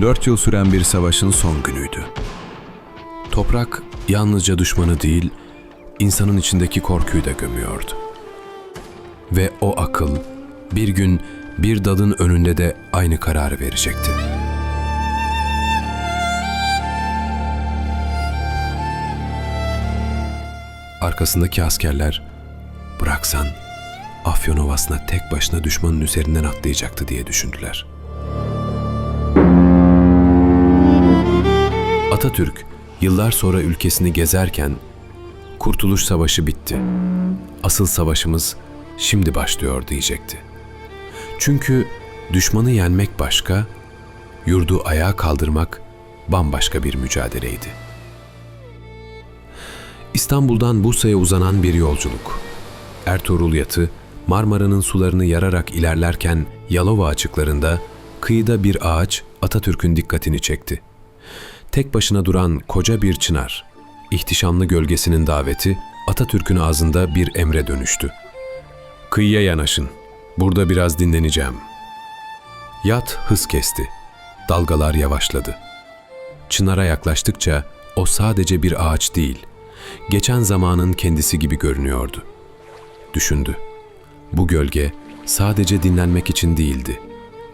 4 yıl süren bir savaşın son günüydü. Toprak yalnızca düşmanı değil, insanın içindeki korkuyu da gömüyordu. Ve o akıl bir gün bir dadın önünde de aynı kararı verecekti. Arkasındaki askerler, bıraksan Afyon Ovası'na tek başına düşmanın üzerinden atlayacaktı diye düşündüler. Atatürk yıllar sonra ülkesini gezerken Kurtuluş Savaşı bitti. Asıl savaşımız şimdi başlıyor diyecekti. Çünkü düşmanı yenmek başka, yurdu ayağa kaldırmak bambaşka bir mücadeleydi. İstanbul'dan Bursa'ya uzanan bir yolculuk. Ertuğrul Yatı, Marmara'nın sularını yararak ilerlerken Yalova açıklarında kıyıda bir ağaç Atatürk'ün dikkatini çekti. Tek başına duran koca bir çınar, ihtişamlı gölgesinin daveti Atatürk'ün ağzında bir emre dönüştü. "Kıyıya yanaşın, burada biraz dinleneceğim." Yat hız kesti, dalgalar yavaşladı. Çınara yaklaştıkça o sadece bir ağaç değil, geçen zamanın kendisi gibi görünüyordu. Düşündü. Bu gölge sadece dinlenmek için değildi.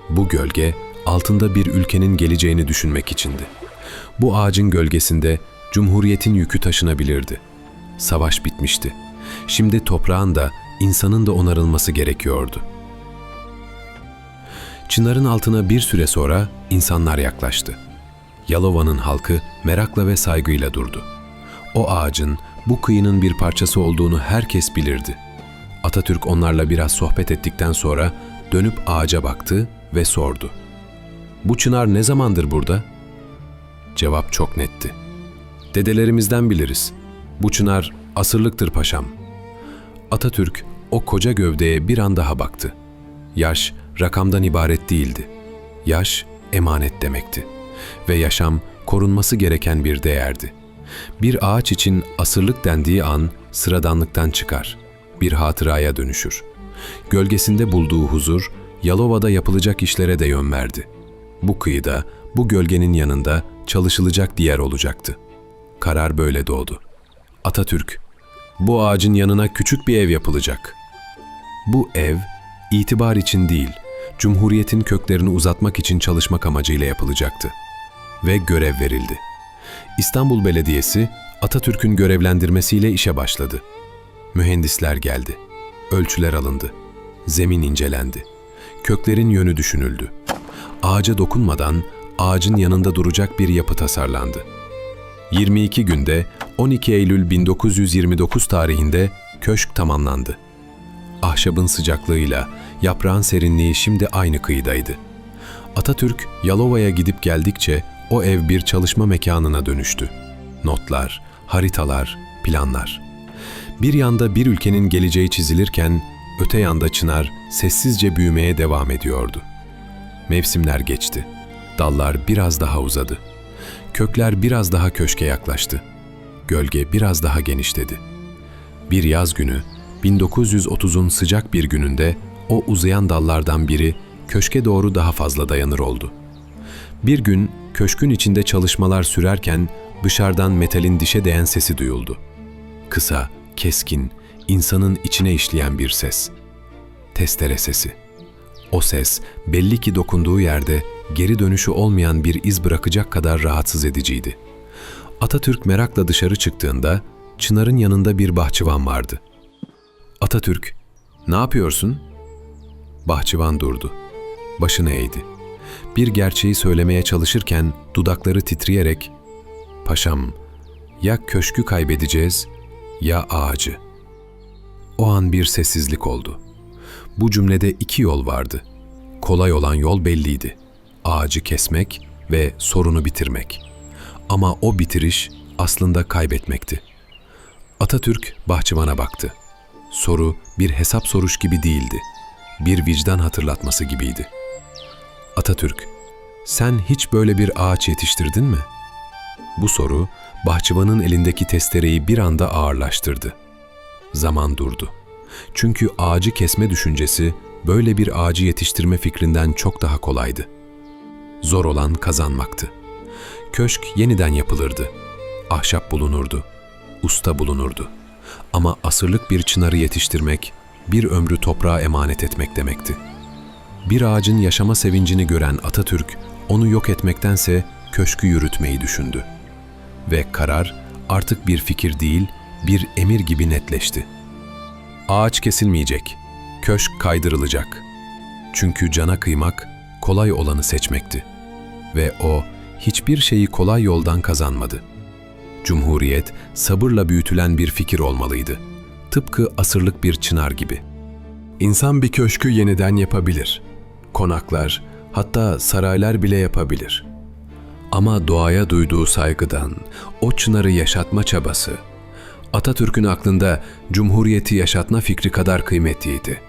Bu gölge altında bir ülkenin geleceğini düşünmek içindi. Bu ağacın gölgesinde Cumhuriyet'in yükü taşınabilirdi. Savaş bitmişti. Şimdi toprağın da insanın da onarılması gerekiyordu. Çınarın altına bir süre sonra insanlar yaklaştı. Yalova'nın halkı merakla ve saygıyla durdu. O ağacın bu kıyının bir parçası olduğunu herkes bilirdi. Atatürk onlarla biraz sohbet ettikten sonra dönüp ağaca baktı ve sordu. "Bu çınar ne zamandır burada?" Cevap çok netti. "Dedelerimizden biliriz. Bu çınar asırlıktır paşam." Atatürk o koca gövdeye bir an daha baktı. Yaş rakamdan ibaret değildi. Yaş emanet demekti. Ve yaşam korunması gereken bir değerdi. Bir ağaç için asırlık dendiği an sıradanlıktan çıkar. Bir hatıraya dönüşür. Gölgesinde bulduğu huzur, Yalova'da yapılacak işlere de yön verdi. Bu kıyıda, bu gölgenin yanında çalışılacak diğer olacaktı. Karar böyle doğdu. Atatürk, "Bu ağacın yanına küçük bir ev yapılacak." Bu ev, itibar için değil, Cumhuriyet'in köklerini uzatmak için çalışmak amacıyla yapılacaktı. Ve görev verildi. İstanbul Belediyesi, Atatürk'ün görevlendirmesiyle işe başladı. Mühendisler geldi. Ölçüler alındı. Zemin incelendi. Köklerin yönü düşünüldü. Ağaca dokunmadan ağacın yanında duracak bir yapı tasarlandı. 22 günde 12 Eylül 1929 tarihinde köşk tamamlandı. Ahşabın sıcaklığıyla yaprağın serinliği şimdi aynı kıyıdaydı. Atatürk Yalova'ya gidip geldikçe o ev bir çalışma mekanına dönüştü. Notlar, haritalar, planlar. Bir yanda bir ülkenin geleceği çizilirken öte yanda çınar sessizce büyümeye devam ediyordu. Mevsimler geçti. Dallar biraz daha uzadı. Kökler biraz daha köşke yaklaştı. Gölge biraz daha genişledi. Bir yaz günü, 1930'un sıcak bir gününde o uzayan dallardan biri köşke doğru daha fazla dayanır oldu. Bir gün köşkün içinde çalışmalar sürerken dışarıdan metalin dişe değen sesi duyuldu. Kısa, keskin, insanın içine işleyen bir ses. Testere sesi. O ses belli ki dokunduğu yerde geri dönüşü olmayan bir iz bırakacak kadar rahatsız ediciydi. Atatürk merakla dışarı çıktığında çınarın yanında bir bahçıvan vardı. "Atatürk, ne yapıyorsun?" Bahçıvan durdu. Başını eğdi. Bir gerçeği söylemeye çalışırken dudakları titreyerek, "Paşam, ya köşkü kaybedeceğiz ya ağacı." O an bir sessizlik oldu. Bu cümlede iki yol vardı. Kolay olan yol belliydi. Ağacı kesmek ve sorunu bitirmek. Ama o bitiriş aslında kaybetmekti. Atatürk bahçıvana baktı. Soru bir hesap soruş gibi değildi. Bir vicdan hatırlatması gibiydi. "Atatürk, sen hiç böyle bir ağaç yetiştirdin mi?" Bu soru bahçıvanın elindeki testereyi bir anda ağırlaştırdı. Zaman durdu. Çünkü ağacı kesme düşüncesi böyle bir ağacı yetiştirme fikrinden çok daha kolaydı. zor olan kazanmaktı. Köşk yeniden yapılırdı. Ahşap bulunurdu, usta bulunurdu. Ama asırlık bir çınarı yetiştirmek, bir ömrü toprağa emanet etmek demekti. Bir ağacın yaşama sevincini gören Atatürk, onu yok etmektense köşkü yürütmeyi düşündü. Ve karar artık bir fikir değil, bir emir gibi netleşti. Ağaç kesilmeyecek, köşk kaydırılacak. Çünkü cana kıymak, kolay olanı seçmekti. Ve o, hiçbir şeyi kolay yoldan kazanmadı. Cumhuriyet, sabırla büyütülen bir fikir olmalıydı. Tıpkı asırlık bir çınar gibi. İnsan bir köşkü yeniden yapabilir. Konaklar, hatta saraylar bile yapabilir. Ama doğaya duyduğu saygıdan, o çınarı yaşatma çabası, Atatürk'ün aklında Cumhuriyeti yaşatma fikri kadar kıymetliydi.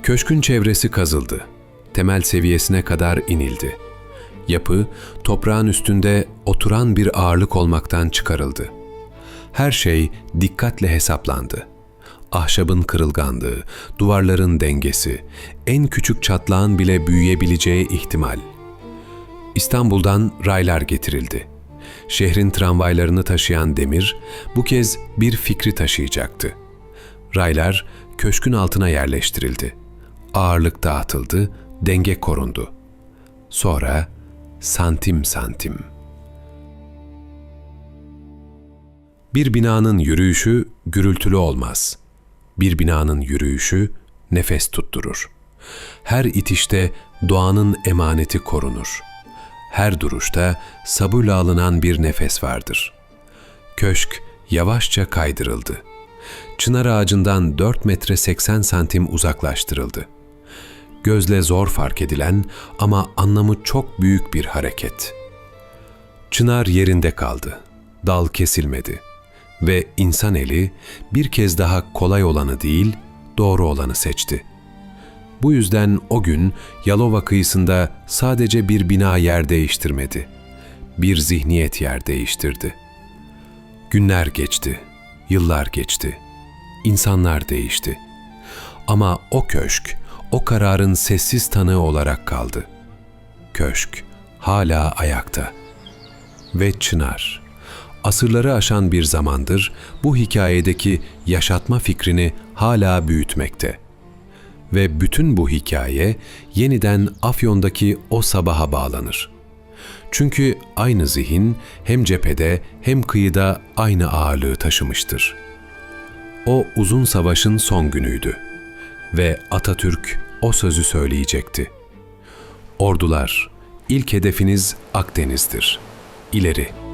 Köşkün çevresi kazıldı. Temel seviyesine kadar inildi. Yapı, toprağın üstünde oturan bir ağırlık olmaktan çıkarıldı. Her şey dikkatle hesaplandı. Ahşabın kırılganlığı, duvarların dengesi, en küçük çatlağın bile büyüyebileceği ihtimal. İstanbul'dan raylar getirildi. Şehrin tramvaylarını taşıyan demir, bu kez bir fikri taşıyacaktı. Raylar köşkün altına yerleştirildi. Ağırlık dağıtıldı, denge korundu. Sonra santim santim. Bir binanın yürüyüşü gürültülü olmaz. Bir binanın yürüyüşü nefes tutturur. Her itişte doğanın emaneti korunur. Her duruşta sabırla alınan bir nefes vardır. Köşk yavaşça kaydırıldı. Çınar ağacından 4 metre 80 santim uzaklaştırıldı. Gözle zor fark edilen ama anlamı çok büyük bir hareket. Çınar yerinde kaldı. Dal kesilmedi. Ve insan eli bir kez daha kolay olanı değil, doğru olanı seçti. Bu yüzden o gün Yalova kıyısında sadece bir bina yer değiştirmedi. Bir zihniyet yer değiştirdi. Günler geçti, yıllar geçti. İnsanlar değişti. Ama o köşk, o kararın sessiz tanığı olarak kaldı. Köşk hala ayakta. Ve çınar, asırları aşan bir zamandır bu hikayedeki yaşatma fikrini hala büyütmekte. Ve bütün bu hikaye yeniden Afyon'daki o sabaha bağlanır. Çünkü aynı zihin hem cephede hem kıyıda aynı ağırlığı taşımıştır. O uzun savaşın son günüydü ve Atatürk o sözü söyleyecekti. Ordular, ilk hedefiniz Akdeniz'dir. İleri!